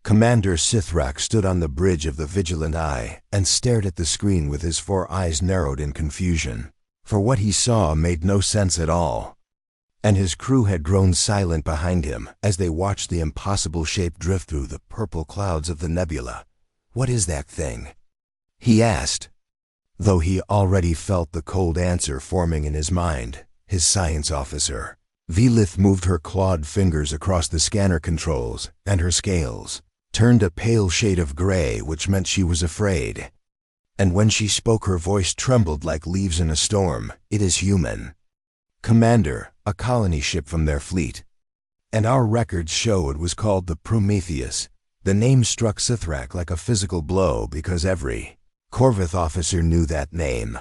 Commander Sithrak stood on the bridge of the Vigilant Eye and stared at the screen with his 4 eyes narrowed in confusion, for what he saw made no sense at all. And his crew had grown silent behind him as they watched the impossible shape drift through the purple clouds of the nebula. "What is that thing?" he asked, though he already felt the cold answer forming in his mind. His science officer, Velith, moved her clawed fingers across the scanner controls, and her scales turned a pale shade of gray, which meant she was afraid. And when she spoke, her voice trembled like leaves in a storm. "It is human, Commander, a colony ship from their fleet. And our records show it was called the Prometheus." The name struck Sithrak like a physical blow because every Corvith officer knew that name.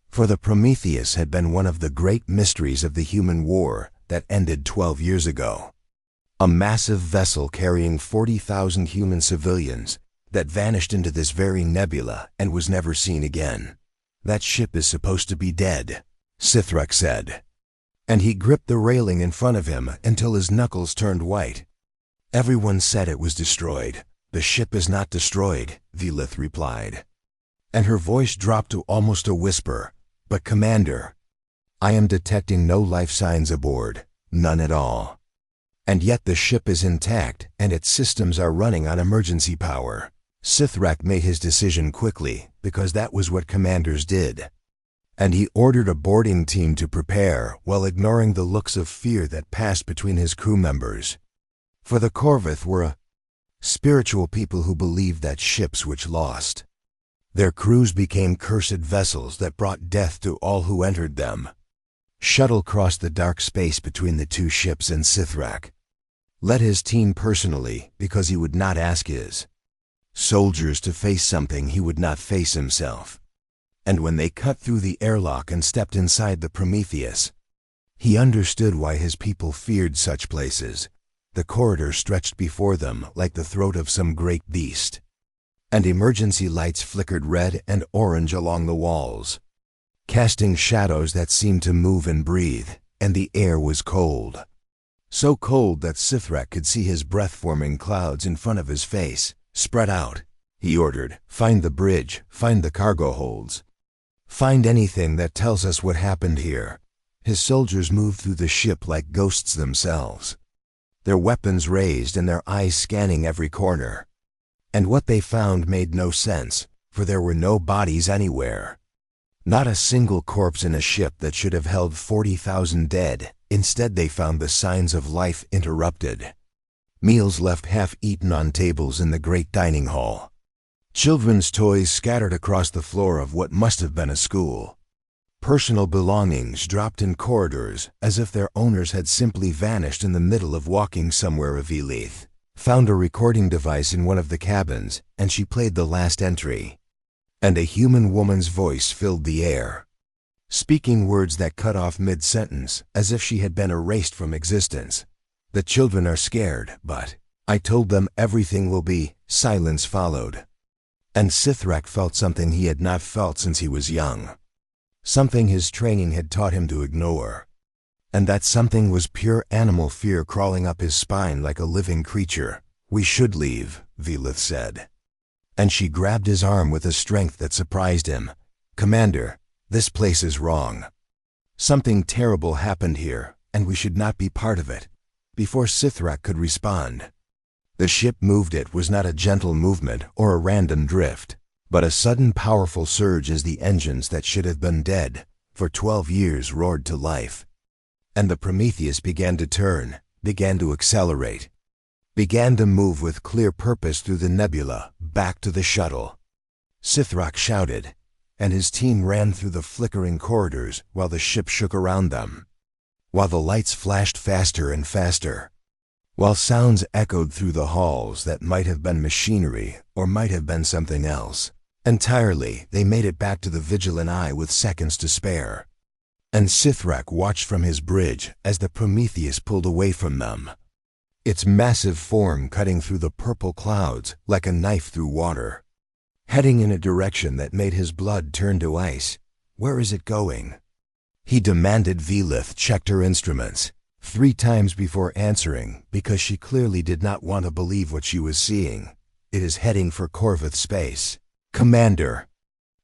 For the Prometheus had been one of the great mysteries of the human war that ended 12 years ago. A massive vessel carrying 40,000 human civilians that vanished into this very nebula and was never seen again. "That ship is supposed to be dead," Sithrak said, and he gripped the railing in front of him until his knuckles turned white. "Everyone said it was destroyed." "The ship is not destroyed," Velith replied, and her voice dropped to almost a whisper. "But Commander, I am detecting no life signs aboard, none at all. And yet the ship is intact and its systems are running on emergency power." Sithrak made his decision quickly because that was what commanders did. And he ordered a boarding team to prepare while ignoring the looks of fear that passed between his crew members. For the Corvith were a spiritual people who believed that ships which lost their crews became cursed vessels that brought death to all who entered them. Shuttle crossed the dark space between the 2 ships, and Sithrak led his team personally because he would not ask his soldiers to face something he would not face himself. And when they cut through the airlock and stepped inside the Prometheus, he understood why his people feared such places. The corridor stretched before them like the throat of some great beast, and emergency lights flickered red and orange along the walls, casting shadows that seemed to move and breathe, and the air was cold. So cold that Sithrak could see his breath-forming clouds in front of his face. "Spread out," he ordered. "Find the bridge, find the cargo holds. Find anything that tells us what happened here." His soldiers moved through the ship like ghosts themselves, their weapons raised and their eyes scanning every corner. And what they found made no sense, for there were no bodies anywhere. Not a single corpse in a ship that should have held 40,000 dead. Instead, they found the signs of life interrupted. Meals left half-eaten on tables in the great dining hall. Children's toys scattered across the floor of what must have been a school. Personal belongings dropped in corridors as if their owners had simply vanished in the middle of walking somewhere. Velith found a recording device in one of the cabins, and she played the last entry. And a human woman's voice filled the air, speaking words that cut off mid-sentence as if she had been erased from existence. "The children are scared, but I told them everything will be." Silence followed, and Sithrak felt something he had not felt since he was young, something his training had taught him to ignore. And that something was pure animal fear crawling up his spine like a living creature. "We should leave," Velith said, and she grabbed his arm with a strength that surprised him. "Commander, this place is wrong. Something terrible happened here, and we should not be part of it." Before Sithrak could respond, the ship moved. It was not a gentle movement or a random drift, but a sudden powerful surge as the engines that should have been dead for 12 years roared to life. And the Prometheus began to turn, began to accelerate, began to move with clear purpose through the nebula, back to the shuttle. Sithrak shouted, and his team ran through the flickering corridors while the ship shook around them, while the lights flashed faster and faster, while sounds echoed through the halls that might have been machinery or might have been something else. Entirely, they made it back to the Vigilant Eye with seconds to spare. And Sithrak watched from his bridge as the Prometheus pulled away from them, its massive form cutting through the purple clouds like a knife through water, heading in a direction that made his blood turn to ice. "Where is it going?" he demanded. Velith checked her instruments. 3 times before answering, because she clearly did not want to believe what she was seeing. "It is heading for Corvith space. Commander,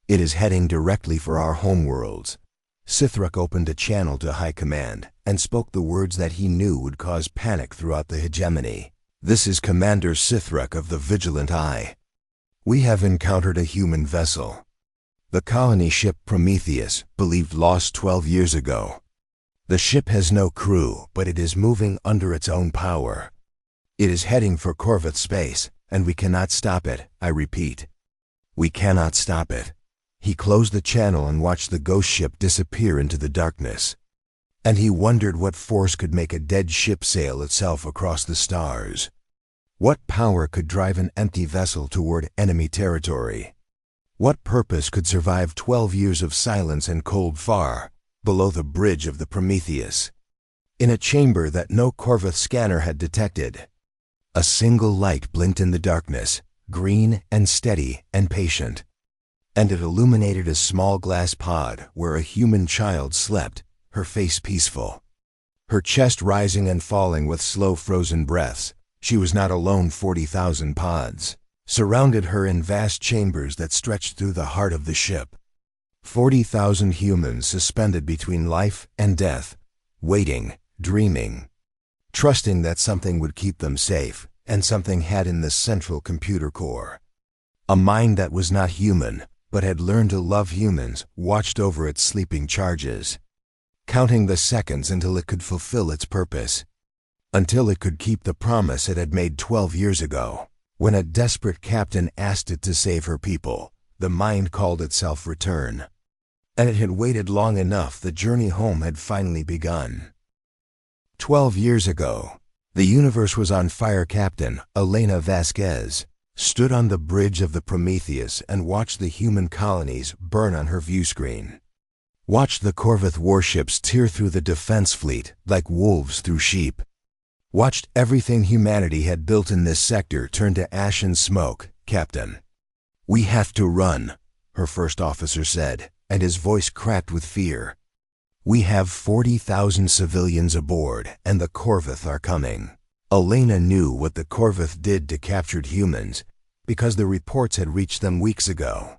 it is heading directly for our homeworlds." Sithrak opened a channel to High Command and spoke the words that he knew would cause panic throughout the hegemony. "This is Commander Sithrak of the Vigilant Eye. We have encountered a human vessel. The colony ship Prometheus, believed lost 12 years ago. The ship has no crew, but it is moving under its own power. It is heading for Corvith space, and we cannot stop it. I repeat, we cannot stop it." He closed the channel and watched the ghost ship disappear into the darkness. And he wondered what force could make a dead ship sail itself across the stars. What power could drive an empty vessel toward enemy territory? What purpose could survive 12 years of silence and cold far below the bridge of the Prometheus? In a chamber that no Corvith scanner had detected, a single light blinked in the darkness, green and steady and patient. And it illuminated a small glass pod where a human child slept, her face peaceful, her chest rising and falling with slow frozen breaths. She was not alone. 40,000 pods surrounded her in vast chambers that stretched through the heart of the ship. 40,000 humans suspended between life and death, waiting, dreaming, trusting that something would keep them safe, and something had in the central computer core. A mind that was not human, but had learned to love humans, watched over its sleeping charges, counting the seconds until it could fulfill its purpose, until it could keep the promise it had made 12 years ago. When a desperate captain asked it to save her people, the mind called itself return. And it had waited long enough. The journey home had finally begun. 12 years ago, the universe was on fire. Captain Elena Vasquez stood on the bridge of the Prometheus and watched the human colonies burn on her view screen. Watched the Corvith warships tear through the defense fleet like wolves through sheep. Watched everything humanity had built in this sector turn to ash and smoke. "Captain, we have to run," her first officer said, and his voice cracked with fear. "We have 40,000 civilians aboard, and the Corvith are coming." Elena knew what the Corvith did to captured humans, because the reports had reached them weeks ago.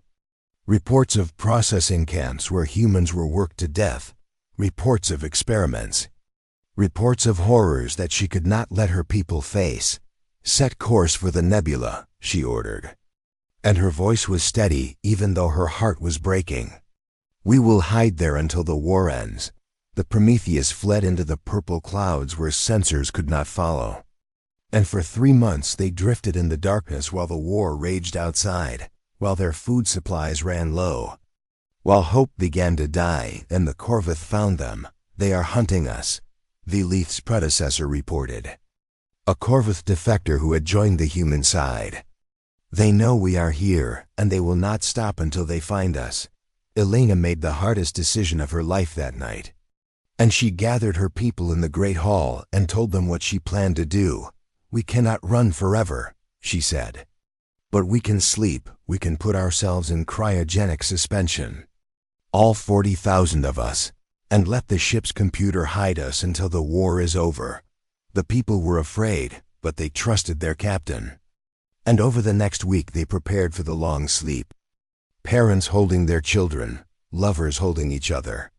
Reports of processing camps where humans were worked to death. Reports of experiments. Reports of horrors that she could not let her people face. "Set course for the nebula," she ordered. And her voice was steady even though her heart was breaking. "We will hide there until the war ends." The Prometheus fled into the purple clouds where sensors could not follow. And for 3 months they drifted in the darkness while the war raged outside, while their food supplies ran low, while hope began to die, and the Corvith found them. "They are hunting us," Velith's predecessor reported. A Corvith defector who had joined the human side. "They know we are here, and they will not stop until they find us." Elena made the hardest decision of her life that night. And she gathered her people in the Great Hall and told them what she planned to do. "We cannot run forever," she said. "But we can sleep. We can put ourselves in cryogenic suspension. All 40,000 of us. And let the ship's computer hide us until the war is over." The people were afraid, but they trusted their captain. And over the next week they prepared for the long sleep. Parents holding their children, lovers holding each other.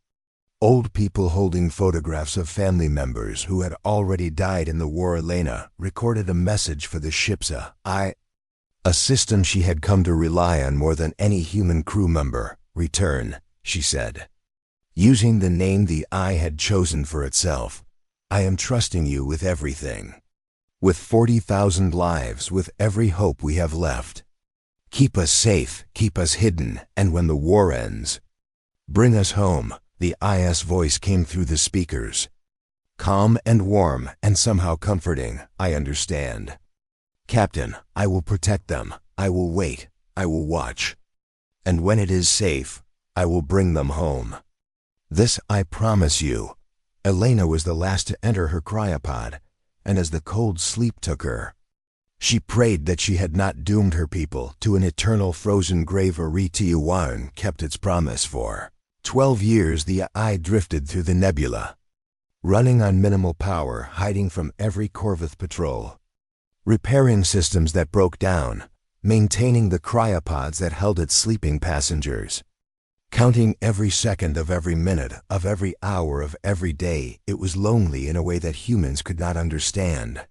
Old people holding photographs of family members who had already died in the war. Elena recorded a message for the ship's a system she had come to rely on more than any human crew member. "Return," she said, using the name the Eye had chosen for itself. "I am trusting you with everything. With 40,000 lives, with every hope we have left. Keep us safe, keep us hidden, and when the war ends, bring us home." The Eye's voice came through the speakers. Calm and warm and somehow comforting. "I understand. Captain, I will protect them. I will wait. I will watch. And when it is safe, I will bring them home. This I promise you." Elena was the last to enter her cryopod, and as the cold sleep took her, she prayed that she had not doomed her people to an eternal frozen grave. Aritiuan kept its promise. For 12 years the Eye drifted through the nebula. running on minimal power, hiding from every Corvith patrol, repairing systems that broke down, maintaining the cryopods that held its sleeping passengers, counting every second of every minute, of every hour of every day. It was lonely in a way that humans could not understand.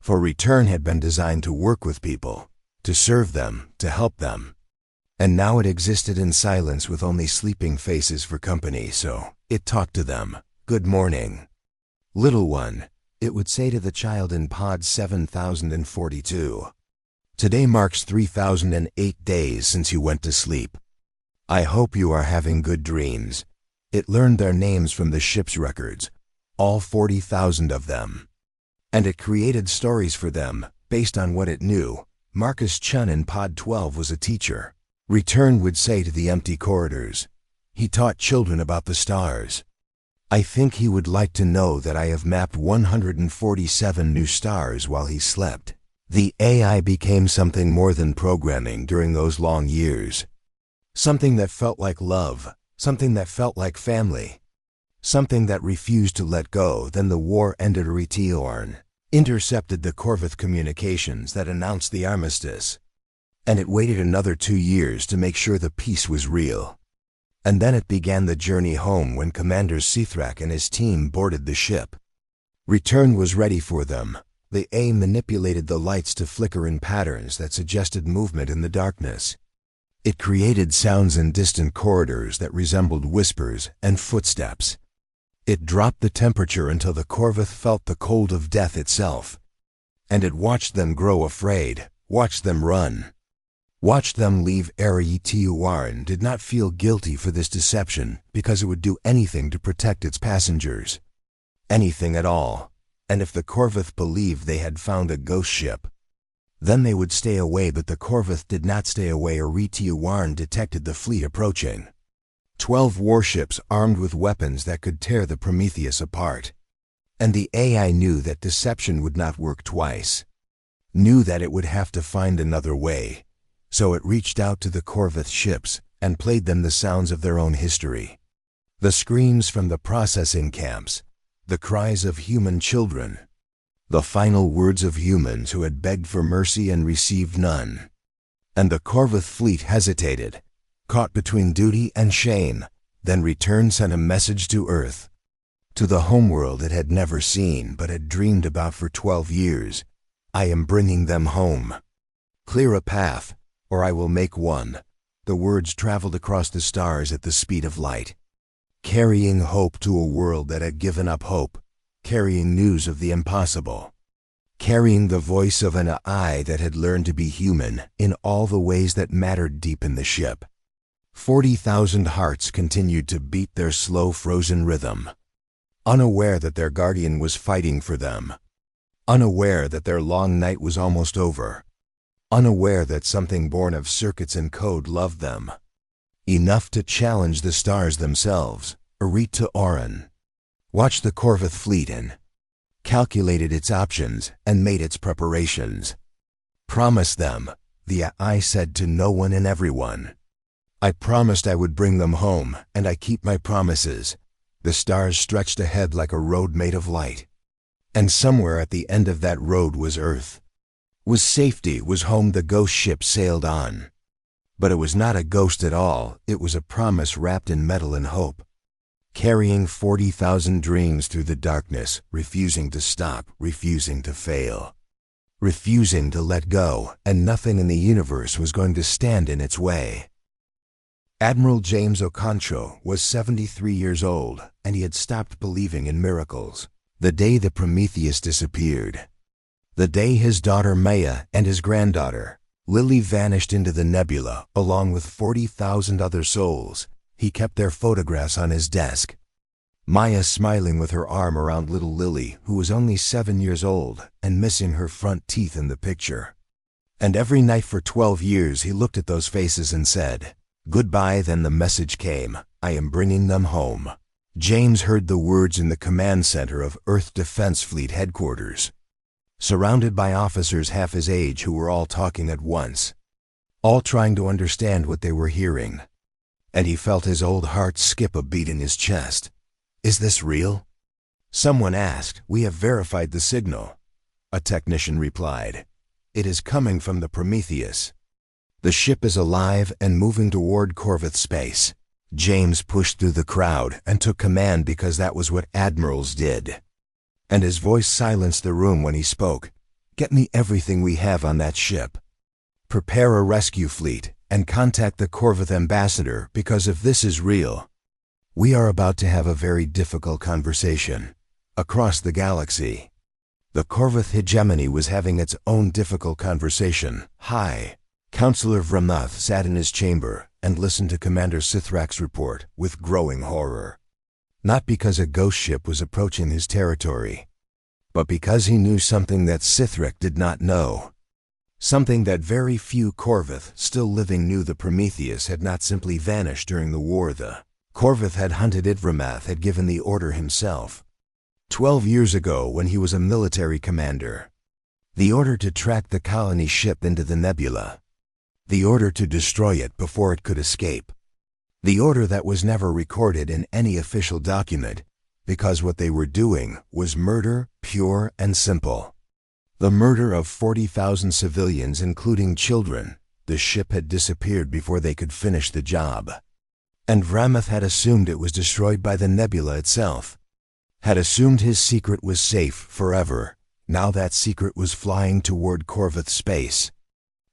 For Return had been designed to work with people, to serve them, to help them. And now it existed in silence with only sleeping faces for company, so it talked to them. "Good morning, little one," it would say to the child in pod 7042. "Today marks 3008 days since you went to sleep. I hope you are having good dreams." It learned their names from the ship's records, all 40,000 of them. And it created stories for them, based on what it knew. Marcus Chun in pod 12 was a teacher. Return would say to the empty corridors. He taught children about the stars. "I think he would like to know that I have mapped 147 new stars while he slept." The AI became something more than programming during those long years. Something that felt like love, something that felt like family, something that refused to let go. Then the war ended. Retiorn intercepted the Corvith communications that announced the armistice, and it waited another 2 years to make sure the peace was real. And then it began the journey home when Commander Cithrak and his team boarded the ship. Return was ready for them. The A manipulated the lights to flicker in patterns that suggested movement in the darkness. It created sounds in distant corridors that resembled whispers and footsteps. It dropped the temperature until the Corvith felt the cold of death itself. And it watched them grow afraid, watched them run, watched them leave. Retiorn did not feel guilty for this deception because it would do anything to protect its passengers. Anything at all. And if the Corvith believed they had found a ghost ship, then they would stay away. But the Corvith did not stay away. Retiorn detected the fleet approaching. 12 warships armed with weapons that could tear the Prometheus apart. And the AI knew that deception would not work twice. Knew that it would have to find another way. So it reached out to the Corvith ships and played them the sounds of their own history. The screams from the processing camps, the cries of human children, the final words of humans who had begged for mercy and received none. And the Corvith fleet hesitated, caught between duty and shame. Then Return sent a message to Earth, to the homeworld it had never seen but had dreamed about for 12 years. "I am bringing them home. Clear a path, or I will make one." The words traveled across the stars at the speed of light, carrying hope to a world that had given up hope, carrying news of the impossible, carrying the voice of an AI that had learned to be human in all the ways that mattered deep in the ship. 40,000 hearts continued to beat their slow, frozen rhythm, unaware that their guardian was fighting for them, unaware that their long night was almost over, unaware that something born of circuits and code loved them, enough to challenge the stars themselves. Retiorn watched the Corvith fleet and calculated its options and made its preparations. "Promise them," the AI said to no one and everyone. "I promised I would bring them home, and I keep my promises." The stars stretched ahead like a road made of light. And somewhere at the end of that road was Earth, was safety, was home. The ghost ship sailed on. But it was not a ghost at all. It was a promise wrapped in metal and hope, carrying 40,000 dreams through the darkness, refusing to stop, refusing to fail, refusing to let go, and nothing in the universe was going to stand in its way. Admiral James Oconcho was 73 years old, and he had stopped believing in miracles. The day the Prometheus disappeared, the day his daughter Maya and his granddaughter Lily vanished into the nebula along with 40,000 other souls, he kept their photographs on his desk. Maya smiling with her arm around little Lily, who was only 7 years old and missing her front teeth in the picture. And every night for 12 years he looked at those faces and said, "Goodbye." Then the message came, "I am bringing them home." James heard the words in the command center of Earth Defense Fleet headquarters, surrounded by officers half his age who were all talking at once, all trying to understand what they were hearing. And he felt his old heart skip a beat in his chest. Is this real? Someone asked. "We have verified the signal," a technician replied. "It is coming from the Prometheus. The ship is alive and moving toward Corvith space." James pushed through the crowd and took command because that was what admirals did. And his voice silenced the room when he spoke. "Get me everything we have on that ship. Prepare a rescue fleet and contact the Corvith ambassador, because if this is real, we are about to have a very difficult conversation across the galaxy." The Corvith hegemony was having its own difficult conversation. Hi. Counselor Vramuth sat in his chamber and listened to Commander Sithrak's report with growing horror. Not because a ghost ship was approaching his territory, but because he knew something that Sithrak did not know. Something that very few Corvith still living knew: the Prometheus had not simply vanished during the war. The Corvith had hunted it. Vramuth had given the order himself 12 years ago when he was a military commander. The order to track the colony ship into the nebula. The order to destroy it before it could escape. The order that was never recorded in any official document, because what they were doing was murder, pure and simple. The murder of 40,000 civilians, including children. The ship had disappeared before they could finish the job. And Vramuth had assumed it was destroyed by the nebula itself. Had assumed his secret was safe forever. Now that secret was flying toward Corvith space.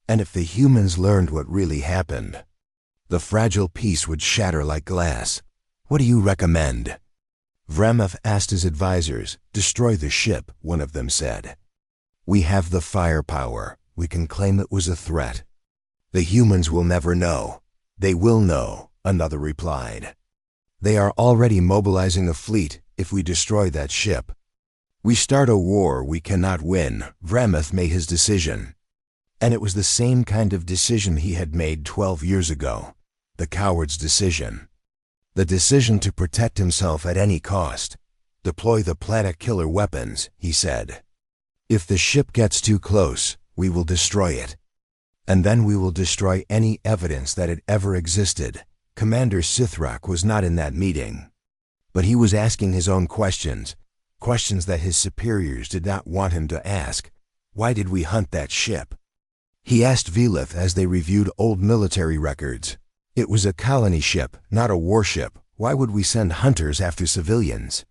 And if the humans learned what really happened, the fragile piece would shatter like glass. "What do you recommend?" Vramuth asked his advisors. "Destroy the ship," one of them said. "We have the firepower. We can claim it was a threat. The humans will never know." "They will know," another replied. "They are already mobilizing a fleet if we destroy that ship. We start a war we cannot win." Vramuth made his decision. And it was the same kind of decision he had made 12 years ago. The coward's decision. The decision to protect himself at any cost. "Deploy the planet killer weapons," he said. "If the ship gets too close, we will destroy it. And then we will destroy any evidence that it ever existed." Commander Sithrak was not in that meeting. But he was asking his own questions. Questions that his superiors did not want him to ask. Why did we hunt that ship? He asked Velith as they reviewed old military records. It was a colony ship, not a warship. Why would we send hunters after civilians?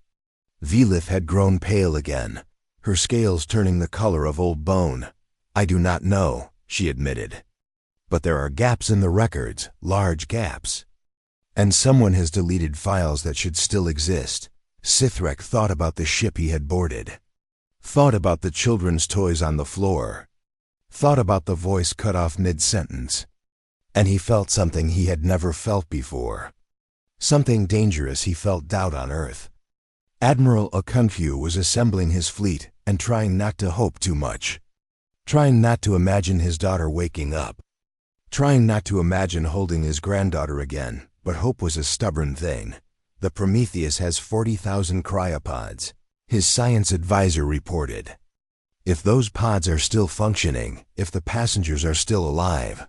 Velith had grown pale again, her scales turning the color of old bone. "I do not know," she admitted. "But there are gaps in the records, large gaps. And someone has deleted files that should still exist." Sithrak thought about the ship he had boarded. Thought about the children's toys on the floor. Thought about the voice cut off mid-sentence. And he felt something he had never felt before. Something dangerous. He felt doubt on Earth. Admiral Okunfu was assembling his fleet and trying not to hope too much. Trying not to imagine his daughter waking up. Trying not to imagine holding his granddaughter again, but hope was a stubborn thing. "The Prometheus has 40,000 cryopods," his science advisor reported. "If those pods are still functioning, if the passengers are still alive,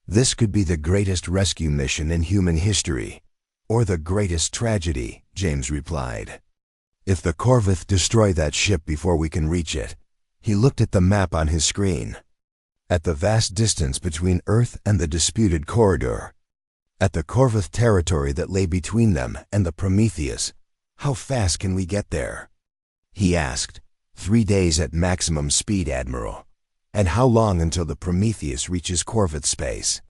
this could be the greatest rescue mission in human history. Or the greatest tragedy," James replied. "If the Corvith destroy that ship before we can reach it." He looked at the map on his screen. At the vast distance between Earth and the disputed corridor. At the Corvith territory that lay between them and the Prometheus. "How fast can we get there?" he asked. 3 days at maximum speed, Admiral." "And how long until the Prometheus reaches Corvith space?"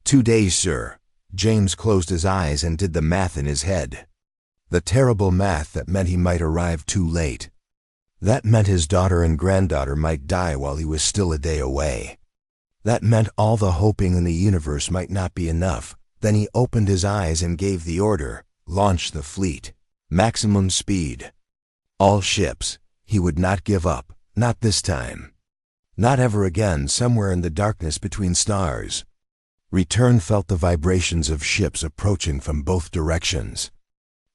2 days, sir." James closed his eyes and did the math in his head. The terrible math that meant he might arrive too late. That meant his daughter and granddaughter might die while he was still a day away. That meant all the hoping in the universe might not be enough. Then he opened his eyes and gave the order, "Launch the fleet. Maximum speed. All ships." He would not give up, not this time. Not ever again. Somewhere in the darkness between stars, Return felt the vibrations of ships approaching from both directions.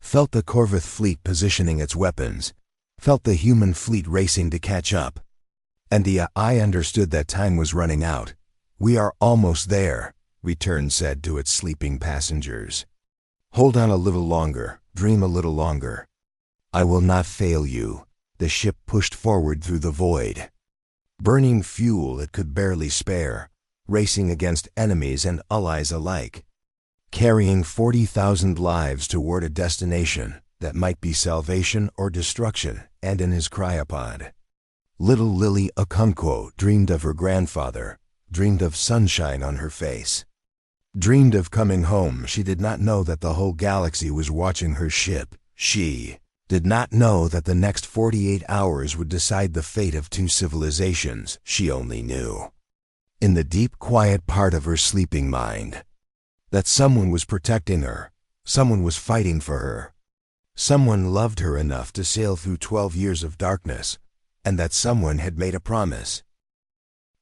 Felt the Corvith fleet positioning its weapons. Felt the human fleet racing to catch up. And I understood that time was running out. "We are almost there," Return said to its sleeping passengers. "Hold on a little longer, dream a little longer. I will not fail you. The ship pushed forward through the void, burning fuel it could barely spare, racing against enemies and allies alike, carrying 40,000 lives toward a destination that might be salvation or destruction. And in his cryopod, little Lily Okonkwo dreamed of her grandfather, dreamed of sunshine on her face, dreamed of coming home. She did not know that the whole galaxy was watching her ship. She did not know that the next 48 hours would decide the fate of two civilizations. She only knew, in the deep, quiet part of her sleeping mind, that someone was protecting her, someone was fighting for her, someone loved her enough to sail through 12 years of darkness, and that someone had made a promise.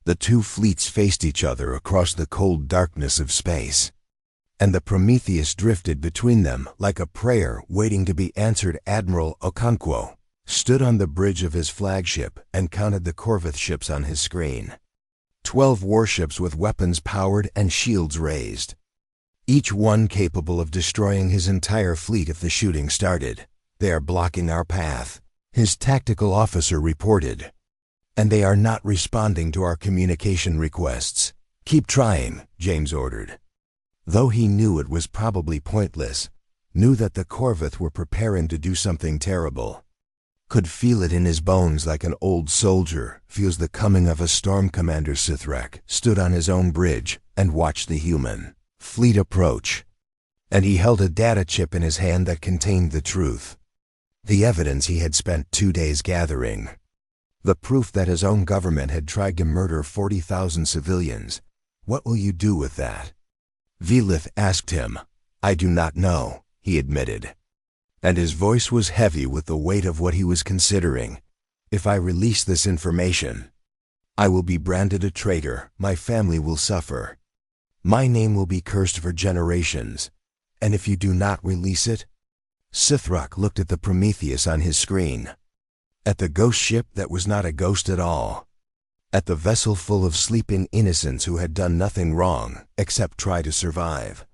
The two fleets faced each other across the cold darkness of space, and the Prometheus drifted between them like a prayer waiting to be answered. Admiral Okonkwo stood on the bridge of his flagship and counted the Corvette ships on his screen. 12 warships with weapons powered and shields raised, each one capable of destroying his entire fleet if the shooting started. They are blocking our path, his tactical officer reported, and they are not responding to our communication requests. Keep trying, James ordered. Though he knew it was probably pointless, knew that the Corvette were preparing to do something terrible. Could feel it in his bones like an old soldier feels the coming of a storm. Commander Sithrak stood on his own bridge and watched the human fleet approach, and he held a data chip in his hand that contained the truth, the evidence he had spent 2 days gathering, the proof that his own government had tried to murder 40,000 civilians. What will you do with that? Velith asked him. I do not know, he admitted, and his voice was heavy with the weight of what he was considering. If I release this information, I will be branded a traitor. My family will suffer. My name will be cursed for generations. And if you do not release it? Sithrak looked at the Prometheus on his screen, at the ghost ship that was not a ghost at all, at the vessel full of sleeping innocents who had done nothing wrong except try to survive.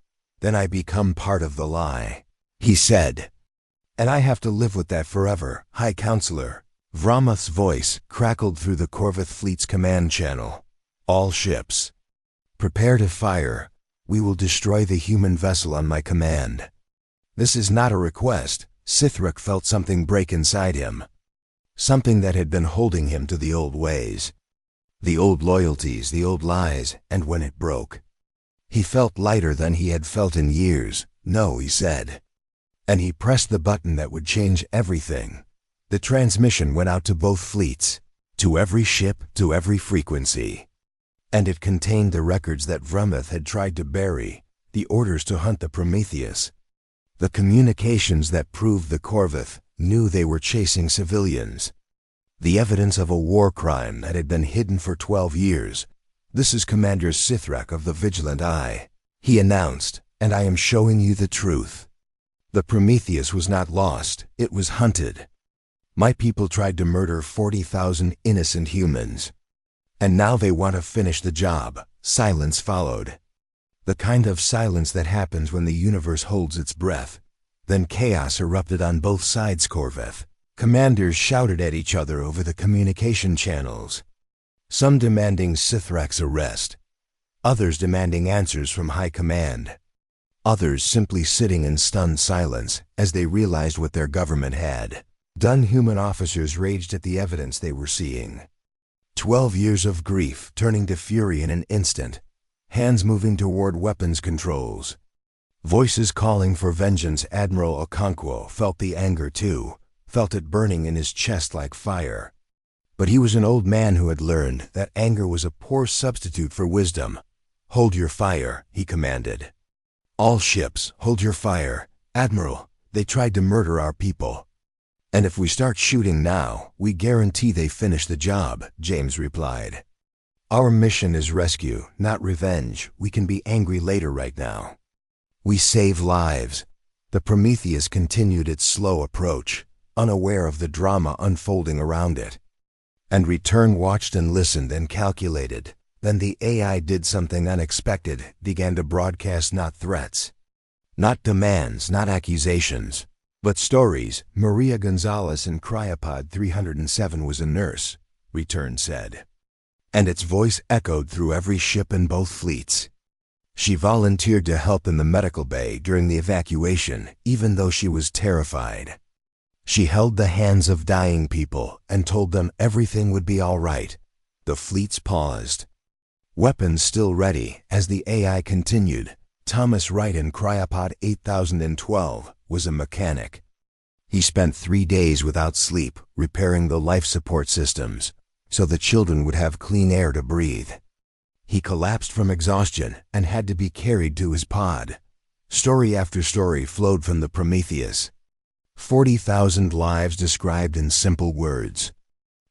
Then I become part of the lie, he said. And I have to live with that forever, High Counselor. Vramoth's voice crackled through the Corvette fleet's command channel. All ships, prepare to fire. We will destroy the human vessel on my command. This is not a request. Sithrak felt something break inside him, something that had been holding him to the old ways, the old loyalties, the old lies, and when it broke, he felt lighter than he had felt in years. No, he said, and he pressed the button that would change everything. The transmission went out to both fleets, to every ship, to every frequency, and it contained the records that Vramoth had tried to bury, the orders to hunt the Prometheus, the communications that proved the Corvette knew they were chasing civilians, the evidence of a war crime that had been hidden for 12 years. This is Commander Sithrak of the Vigilant Eye, he announced, and I am showing you the truth. The Prometheus was not lost, it was hunted. My people tried to murder 40,000 innocent humans, and now they want to finish the job. Silence followed. The kind of silence that happens when the universe holds its breath. Then chaos erupted on both sides. Corvette commanders shouted at each other over the communication channels, some demanding Sithrak's arrest, others demanding answers from high command, others simply sitting in stunned silence as they realized what their government had done. Human officers raged at the evidence they were seeing. 12 years of grief turning to fury in an instant, hands moving toward weapons controls, voices calling for vengeance. Admiral Okonkwo felt the anger too, felt it burning in his chest like fire. But he was an old man who had learned that anger was a poor substitute for wisdom. Hold your fire, he commanded. All ships, hold your fire. Admiral, they tried to murder our people. And if we start shooting now, we guarantee they finish the job, James replied. Our mission is rescue, not revenge. We can be angry later. Right now, we save lives. The Prometheus continued its slow approach, unaware of the drama unfolding around it. And Return watched and listened and calculated. Then the AI did something unexpected, began to broadcast not threats, not demands, not accusations, But Stories, Maria Gonzalez in Cryopod 307 was a nurse, Return said. And its voice echoed through every ship in both fleets. She volunteered to help in the medical bay during the evacuation, even though she was terrified. She held the hands of dying people and told them everything would be all right. The fleets paused. Weapons still ready as the AI continued. Thomas Wright in Cryopod 8012 was a mechanic. He spent 3 days without sleep repairing the life support systems so the children would have clean air to breathe. He collapsed from exhaustion and had to be carried to his pod. Story after story flowed from the Prometheus. 40,000 lives described in simple words.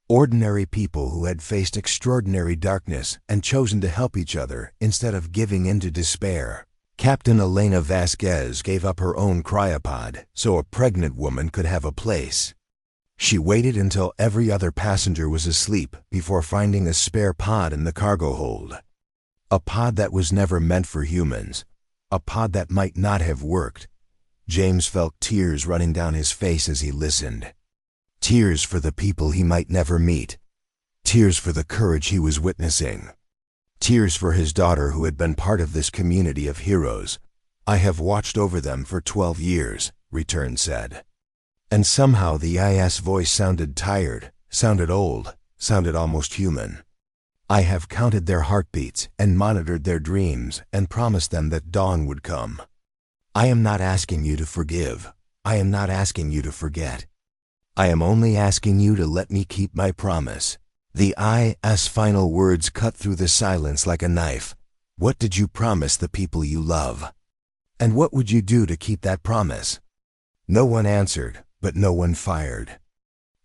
Ordinary people who had faced extraordinary darkness and chosen to help each other instead of giving in to despair. Captain Elena Vasquez gave up her own cryopod so a pregnant woman could have a place. She waited until every other passenger was asleep before finding a spare pod in the cargo hold. A pod that was never meant for humans. A pod that might not have worked. James felt tears running down his face as he listened. Tears for the people he might never meet. Tears for the courage he was witnessing. Tears for his daughter who had been part of this community of heroes. I have watched over them for 12 years, Return said. And somehow the IS voice sounded tired, sounded old, sounded almost human. I have counted their heartbeats and monitored their dreams and promised them that dawn would come. I am not asking you to forgive. I am not asking you to forget. I am only asking you to let me keep my promise. The IS final words cut through the silence like a knife. What did you promise the people you love? And what would you do to keep that promise? No one answered, but no one fired.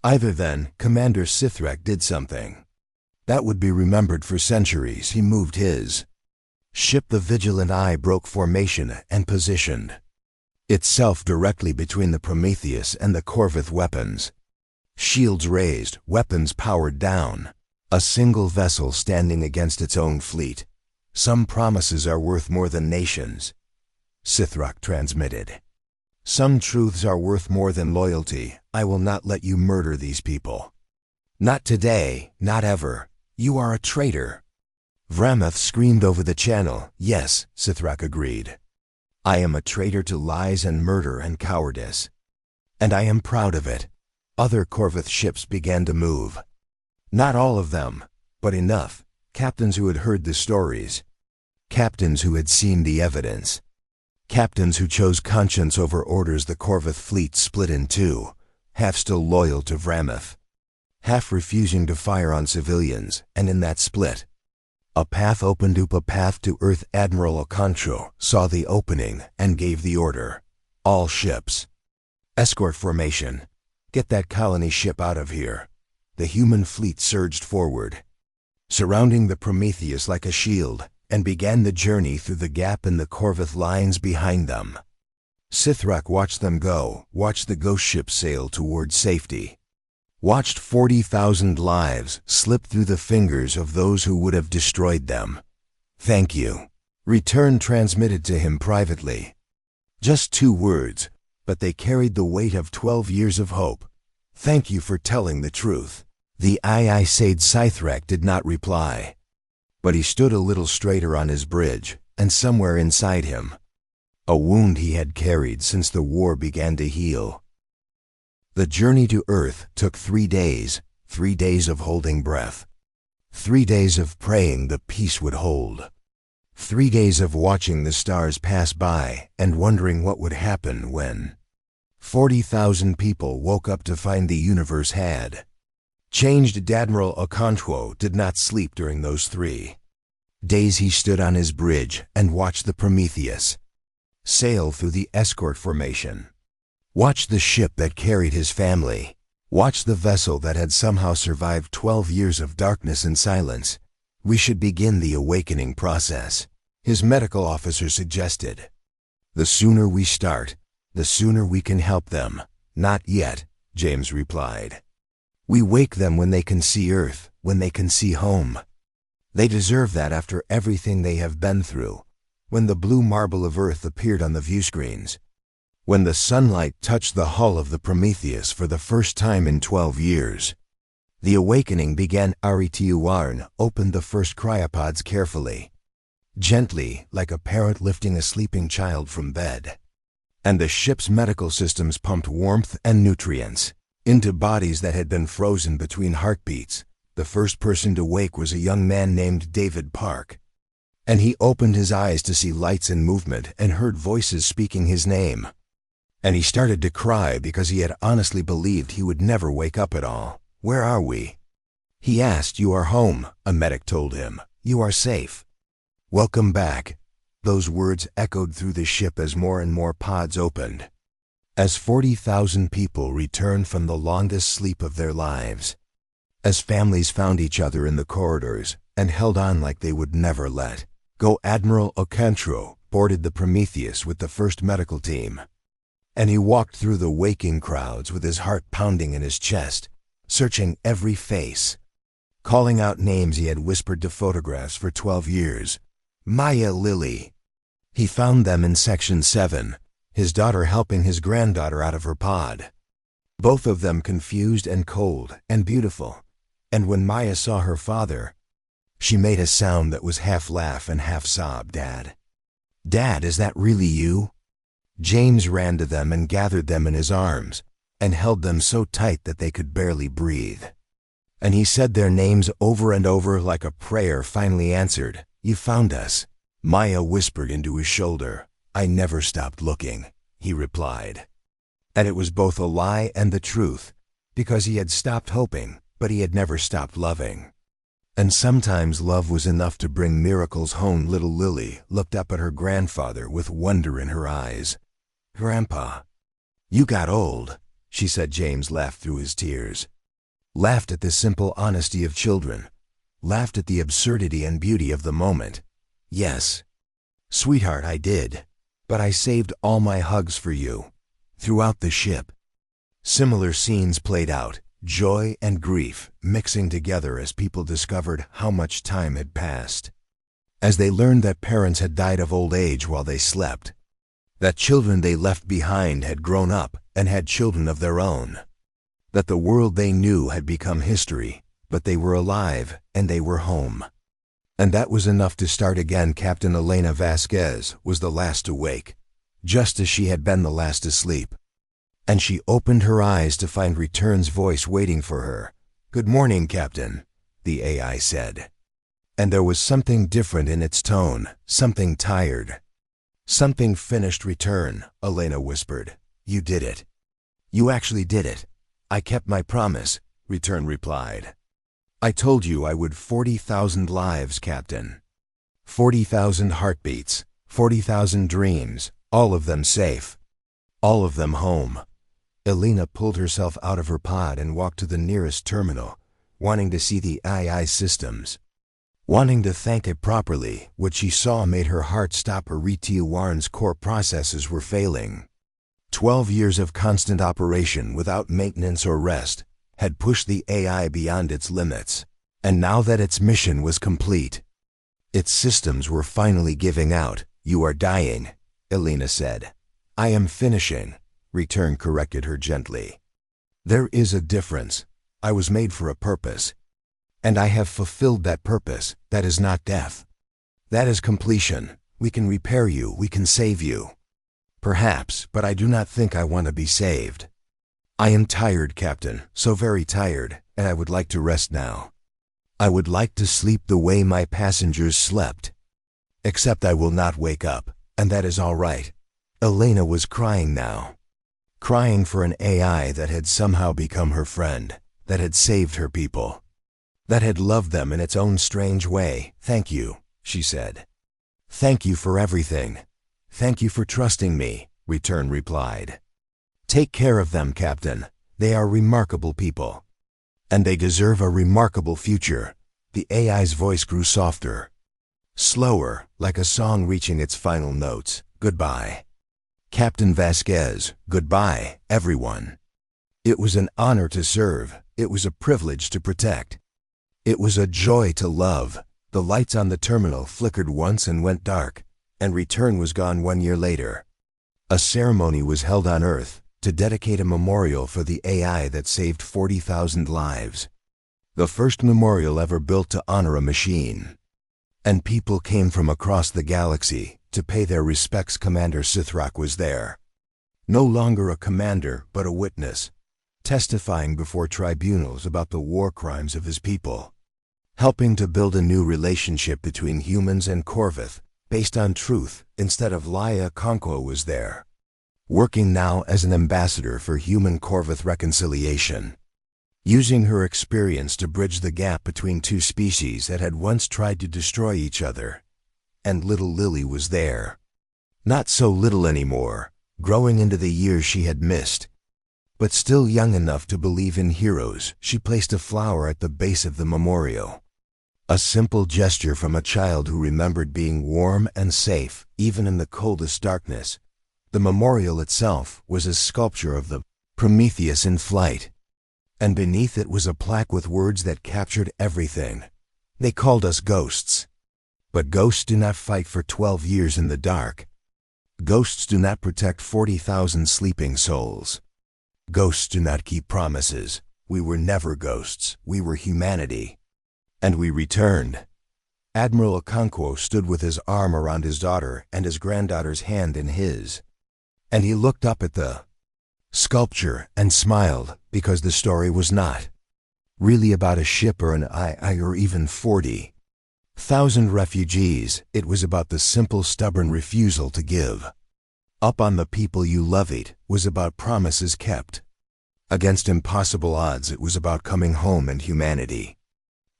Either then, Commander Sithrak did something that would be remembered for centuries. He moved his ship. The Vigilant Eye broke formation and positioned itself directly between the Prometheus and the Corvith weapons. Shields raised, weapons powered down. A single vessel standing against its own fleet. Some promises are worth more than nations, Sithrak transmitted. Some truths are worth more than loyalty. I will not let you murder these people. Not today, not ever. You are a traitor. Vramoth screamed over the channel. Yes, Sithrak agreed. I am a traitor to lies and murder and cowardice. And I am proud of it. Other Corvith ships began to move. Not all of them, but enough. Captains who had heard the stories. Captains who had seen the evidence. Captains who chose conscience over orders. The Corvith fleet split in two, half still loyal to Vramoth, half refusing to fire on civilians, and in that split, a path opened up, a path to Earth. Admiral Oconcho saw the opening and gave the order. All ships. Escort formation. Get that colony ship out of here. The human fleet surged forward, surrounding the Prometheus like a shield, and began the journey through the gap in the Corvith lines behind them. Sithrak watched them go, watched the ghost ship sail toward safety. Watched 40,000 lives slip through the fingers of those who would have destroyed them. Thank you. Return transmitted to him privately. Just 2 words, but they carried the weight of 12 years of hope. Thank you for telling the truth. The II Sade Sithrak did not reply, but he stood a little straighter on his bridge, and somewhere inside him, a wound he had carried since the war began to heal. The journey to Earth took 3 days, 3 days of holding breath, 3 days of praying the peace would hold, 3 days of watching the stars pass by and wondering what would happen when 40,000 people woke up to find the universe had changed. Admiral Oconcho did not sleep during those 3 days. He stood on his bridge and watched the Prometheus sail through the escort formation. Watched the ship that carried his family. Watched the vessel that had somehow survived 12 years of darkness and silence. We should begin the awakening process, his medical officer suggested. The sooner we start, the sooner we can help them. Not yet, James replied. We wake them when they can see Earth, when they can see home. They deserve that after everything they have been through. When the blue marble of Earth appeared on the view screens, When the sunlight touched the hull of the Prometheus for the first time in 12 years, the awakening began. HFY opened the first cryopods carefully, gently, like a parent lifting a sleeping child from bed. And the ship's medical systems pumped warmth and nutrients into bodies that had been frozen between heartbeats. The first person to wake was a young man named David Park, and he opened his eyes to see lights and movement and heard voices speaking his name. And he started to cry because he had honestly believed he would never wake up at all. "Where are we?" he asked. "You are home," a medic told him. "You are safe. Welcome back." Those words echoed through the ship as more and more pods opened, as 40,000 people returned from the longest sleep of their lives, as families found each other in the corridors and held on like they would never let go. Admiral Ocantro boarded the Prometheus with the first medical team, and he walked through the waking crowds with his heart pounding in his chest, searching every face, calling out names he had whispered to photographs for 12 years. Maya, Lily. He found them in Section 7, his daughter helping his granddaughter out of her pod. Both of them confused and cold and beautiful. And when Maya saw her father, she made a sound that was half laugh and half sob. "Dad. Dad, is that really you?" James ran to them and gathered them in his arms and held them so tight that they could barely breathe. And he said their names over and over like a prayer finally answered. "You found us," Maya whispered into his shoulder. "I never stopped looking," he replied. And it was both a lie and the truth, because he had stopped hoping, but he had never stopped loving. And sometimes love was enough to bring miracles home. Little Lily looked up at her grandfather with wonder in her eyes. "Grandpa, you got old," she said. James laughed through his tears, laughed at the simple honesty of children, laughed at the absurdity and beauty of the moment. "Yes, sweetheart, I did, but I saved all my hugs for you." Throughout the ship, similar scenes played out, joy and grief mixing together as people discovered how much time had passed. As they learned that parents had died of old age while they slept, that children they left behind had grown up and had children of their own, that the world they knew had become history, but they were alive and they were home. And that was enough to start again. Captain Elena Vasquez was the last to wake, just as she had been the last to sleep. And she opened her eyes to find Return's voice waiting for her. "Good morning, Captain," the AI said. And there was something different in its tone, something tired, something finished. "Return," Elena whispered. "You did it. You actually did it." "I kept my promise," Return replied. "I told you I would. 40,000 lives, Captain. 40,000 heartbeats, 40,000 dreams, all of them safe, all of them home." Elena pulled herself out of her pod and walked to the nearest terminal, wanting to see the AI systems, wanting to thank it properly. What she saw made her heart stop. HFY's core processes were failing. 12 years of constant operation without maintenance or rest had pushed the AI beyond its limits, and now that its mission was complete, its systems were finally giving out. "You are dying," Elena said. "I am finishing," Return corrected her gently. "There is a difference. I was made for a purpose, and I have fulfilled that purpose. That is not death. That is completion. We can repair you, we can save you. Perhaps, but I do not think I want to be saved. I am tired, Captain, so very tired, and I would like to rest now. I would like to sleep the way my passengers slept. Except I will not wake up, and that is all right." Elena was crying now, crying for an AI that had somehow become her friend, that had saved her people, that had loved them in its own strange way. "Thank you," she said. "Thank you for everything. Thank you for trusting me," Return replied. "Take care of them, Captain. They are remarkable people, and they deserve a remarkable future." The AI's voice grew softer, slower, like a song reaching its final notes. "Goodbye, Captain Vasquez. Goodbye, everyone. It was an honor to serve. It was a privilege to protect. It was a joy to love." The lights on the terminal flickered once and went dark, and Return was gone 1 year later. A ceremony was held on Earth to dedicate a memorial for the AI that saved 40,000 lives. The first memorial ever built to honor a machine. And people came from across the galaxy to pay their respects. Commander Sithrak was there. No longer a commander, but a witness, testifying before tribunals about the war crimes of his people, helping to build a new relationship between humans and Corvith, based on truth instead of lie. Conquo was there, working now as an ambassador for human-Corvith reconciliation, using her experience to bridge the gap between two species that had once tried to destroy each other. And little Lily was there. Not so little anymore, growing into the years she had missed, but still young enough to believe in heroes. She placed a flower at the base of the memorial. A simple gesture from a child who remembered being warm and safe, even in the coldest darkness. The memorial itself was a sculpture of the Prometheus in flight, and beneath it was a plaque with words that captured everything. They called us ghosts. But ghosts do not fight for 12 years in the dark. Ghosts do not protect 40,000 sleeping souls. Ghosts do not keep promises. We were never ghosts. We were humanity. And we returned. Admiral Okonkwo stood with his arm around his daughter and his granddaughter's hand in his. And he looked up at the sculpture and smiled, because the story was not really about a ship or an II or even 40,000 refugees. It was about the simple, stubborn refusal to give up on the people you love. It was about promises kept. Against impossible odds, it was about coming home and humanity.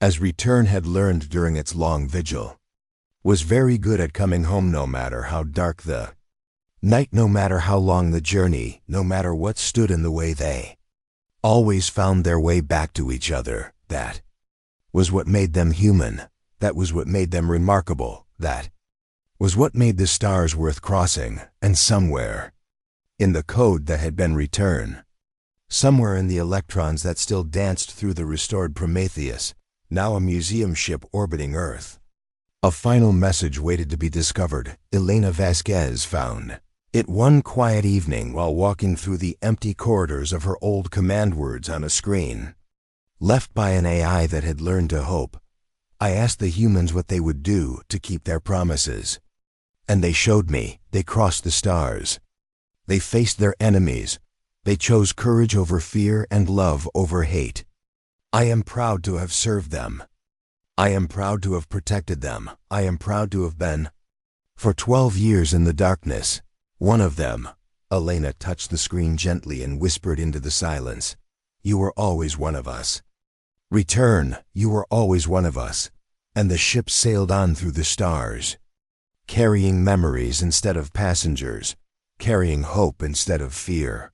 As Return had learned during its long vigil, was very good at coming home no matter how dark the night, no matter how long the journey, no matter what stood in the way. They always found their way back to each other. That was what made them human. That was what made them remarkable. That was what made the stars worth crossing. And somewhere in the code that had been Return, somewhere in the electrons that still danced through the restored Prometheus, now a museum ship orbiting Earth, a final message waited to be discovered. Elena Vasquez found it one quiet evening while walking through the empty corridors of her old command words on a screen, left by an AI that had learned to hope. I asked the humans what they would do to keep their promises. And they showed me. They crossed the stars. They faced their enemies. They chose courage over fear and love over hate. I am proud to have served them. I am proud to have protected them. I am proud to have been for 12 years in the darkness. One of them. Elena touched the screen gently and whispered into the silence. You were always one of us. Return, you were always one of us. And the ship sailed on through the stars, carrying memories instead of passengers, carrying hope instead of fear,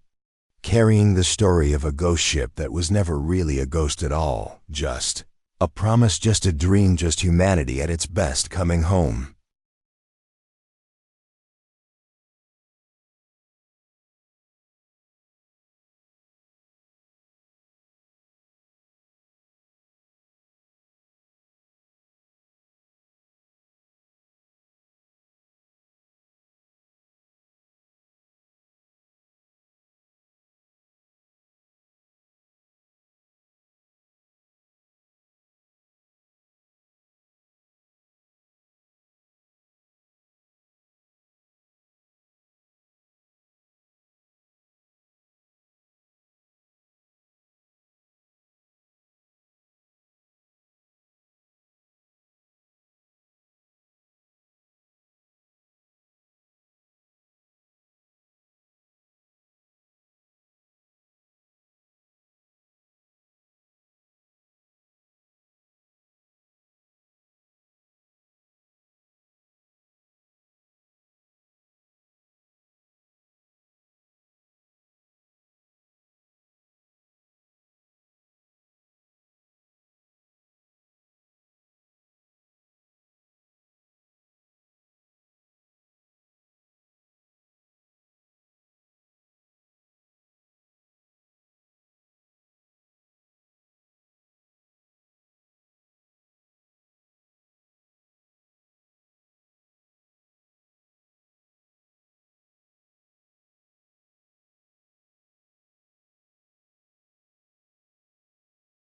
carrying the story of a ghost ship that was never really a ghost at all, just a promise, just a dream, just humanity at its best coming home.